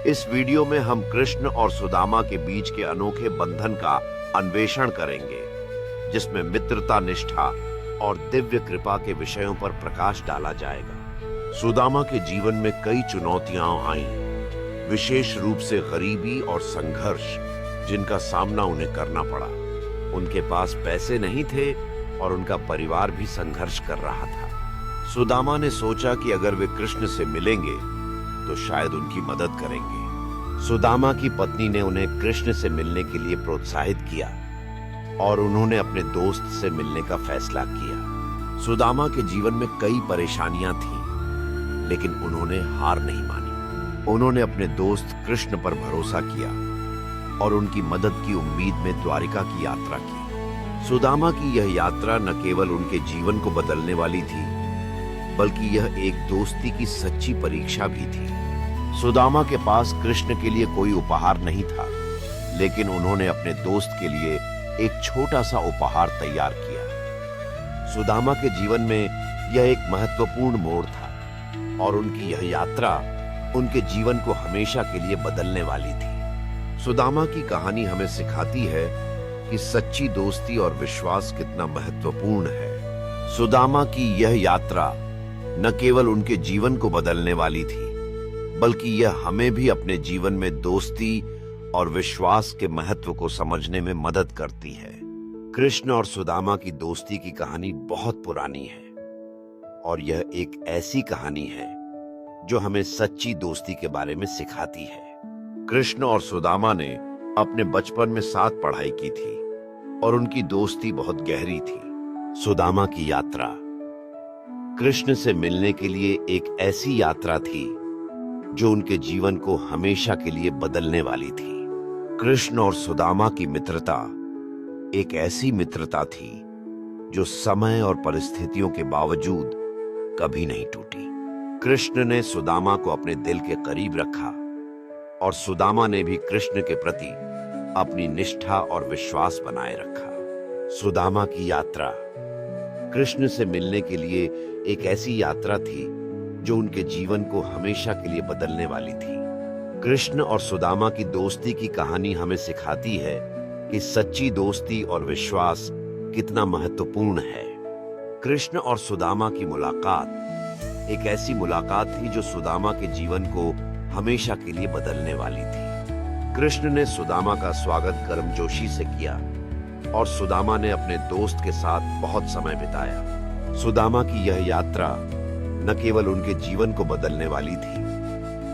इस वीडियो में हम कृष्ण और सुदामा के बीच के अनोखे बंधन का अन्वेषण करेंगे, जिसमें मित्रता, निष्ठा और दिव्य कृपा के विषयों पर प्रकाश डाला जाएगा। सुदामा के जीवन में कई चुनौतियां आईं, विशेष रूप से गरीबी और संघर्ष, जिनका सामना उन्हें करना पड़ा। उनके पास पैसे नहीं थे और उनका परिवार भी संघर्ष कर रहा था। सुदामा ने सोचा कि अगर वे कृष्ण से मिलेंगे तो शायद उनकी मदद करेंगे। सुदामा की पत्नी ने उन्हें कृष्ण से मिलने के लिए प्रोत्साहित किया और उन्होंने अपने दोस्त से मिलने का फैसला किया। सुदामा के जीवन में कई परेशानियां थीं, लेकिन उन्होंने हार नहीं मानी। उन्होंने अपने दोस्त कृष्ण पर भरोसा किया और उनकी मदद की उम्मीद में द्वारिका की यात्रा की। सुदामा की यह यात्रा न केवल उनके जीवन को बदलने वाली थी, बल्कि यह एक दोस्ती की सच्ची परीक्षा भी थी। सुदामा के पास कृष्ण के लिए कोई उपहार नहीं था, लेकिन उन्होंने अपने दोस्त के लिए एक छोटा सा उपहार तैयार किया। सुदामा के जीवन में यह एक महत्वपूर्ण मोड़ था और उनकी यह यात्रा उनके जीवन को हमेशा के लिए बदलने वाली थी। सुदामा की कहानी हमें सिखाती है कि सच्ची दोस्ती और विश्वास कितना महत्वपूर्ण है। सुदामा की यह यात्रा न केवल उनके जीवन को बदलने वाली थी, बल्कि यह हमें भी अपने जीवन में दोस्ती और विश्वास के महत्व को समझने में मदद करती है। कृष्ण और सुदामा की दोस्ती की कहानी बहुत पुरानी है और यह एक ऐसी कहानी है जो हमें सच्ची दोस्ती के बारे में सिखाती है। कृष्ण और सुदामा ने अपने बचपन में साथ पढ़ाई की थी और उनकी दोस्ती बहुत गहरी थी। सुदामा की यात्रा कृष्ण से मिलने के लिए एक ऐसी यात्रा थी जो उनके जीवन को हमेशा के लिए बदलने वाली थी। कृष्ण और सुदामा की मित्रता एक ऐसी मित्रता थी जो समय और परिस्थितियों के बावजूद कभी नहीं टूटी। कृष्ण ने सुदामा को अपने दिल के करीब रखा और सुदामा ने भी कृष्ण के प्रति अपनी निष्ठा और विश्वास बनाए रखा। सुदामा की यात्रा कृष्ण से मिलने के लिए एक ऐसी यात्रा थी जो उनके जीवन को हमेशा के लिए बदलने वाली थी। कृष्ण और सुदामा की दोस्ती की कहानी हमें सिखाती है कि सच्ची दोस्ती और विश्वास कितना महत्वपूर्ण है। कृष्ण और सुदामा की मुलाकात एक ऐसी मुलाकात थी जो सुदामा के जीवन को हमेशा के लिए बदलने वाली थी। कृष्ण ने सुदामा का स्वागत गर्मजोशी से किया और सुदामा ने अपने दोस्त के साथ बहुत समय बिताया। सुदामा की यह यात्रा न केवल उनके जीवन को बदलने वाली थी,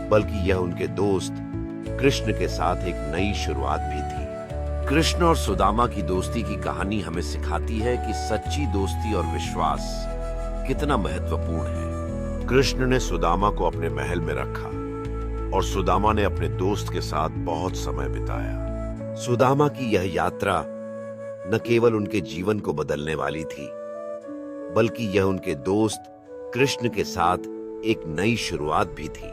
बल्कि यह उनके दोस्त कृष्ण के साथ एक नई शुरुआत भी थी। कृष्ण और सुदामा की दोस्ती की कहानी हमें सिखाती है कि सच्ची दोस्ती और विश्वास कितना महत्वपूर्ण है। कृष्ण ने सुदामा को अपने महल में रखा और सुदामा ने अपने दोस्त के साथ बहुत समय बिताया। सुदामा की यह यात्रा न केवल उनके जीवन को बदलने वाली थी, बल्कि यह उनके दोस्त कृष्ण के साथ एक नई शुरुआत भी थी।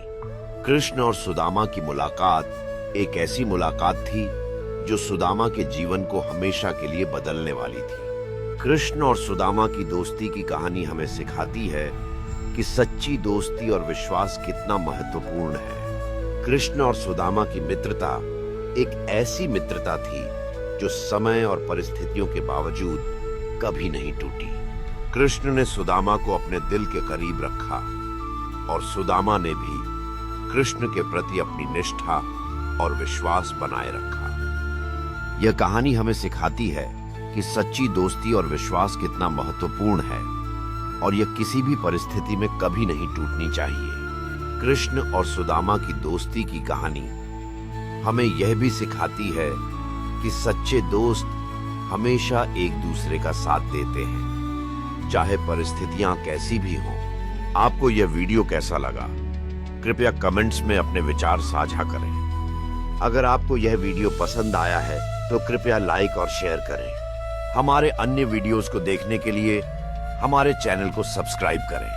कृष्ण और सुदामा की मुलाकात एक ऐसी मुलाकात थी जो सुदामा के जीवन को हमेशा के लिए बदलने वाली थी। कृष्ण और सुदामा की दोस्ती की कहानी हमें सिखाती है कि सच्ची दोस्ती और विश्वास कितना महत्वपूर्ण है। कृष्ण और सुदामा की मित्रता एक ऐसी मित्रता थी जो समय और परिस्थितियों के बावजूद कभी नहीं टूटी। कृष्ण ने सुदामा को अपने दिल के करीब रखा और सुदामा ने भी कृष्ण के प्रति अपनी निष्ठा और विश्वास बनाए रखा। यह कहानी हमें सिखाती है कि सच्ची दोस्ती और विश्वास कितना महत्वपूर्ण है और यह किसी भी परिस्थिति में कभी नहीं टूटनी चाहिए। कृष्ण और सुदामा की दोस्ती की कहानी हमें यह भी सिखाती है कि सच्चे दोस्त हमेशा एक दूसरे का साथ देते हैं, चाहे परिस्थितियां कैसी भी हों। आपको यह वीडियो कैसा लगा? कृपया कमेंट्स में अपने विचार साझा करें। अगर आपको यह वीडियो पसंद आया है तो कृपया लाइक और शेयर करें। हमारे अन्य वीडियोस को देखने के लिए हमारे चैनल को सब्सक्राइब करें।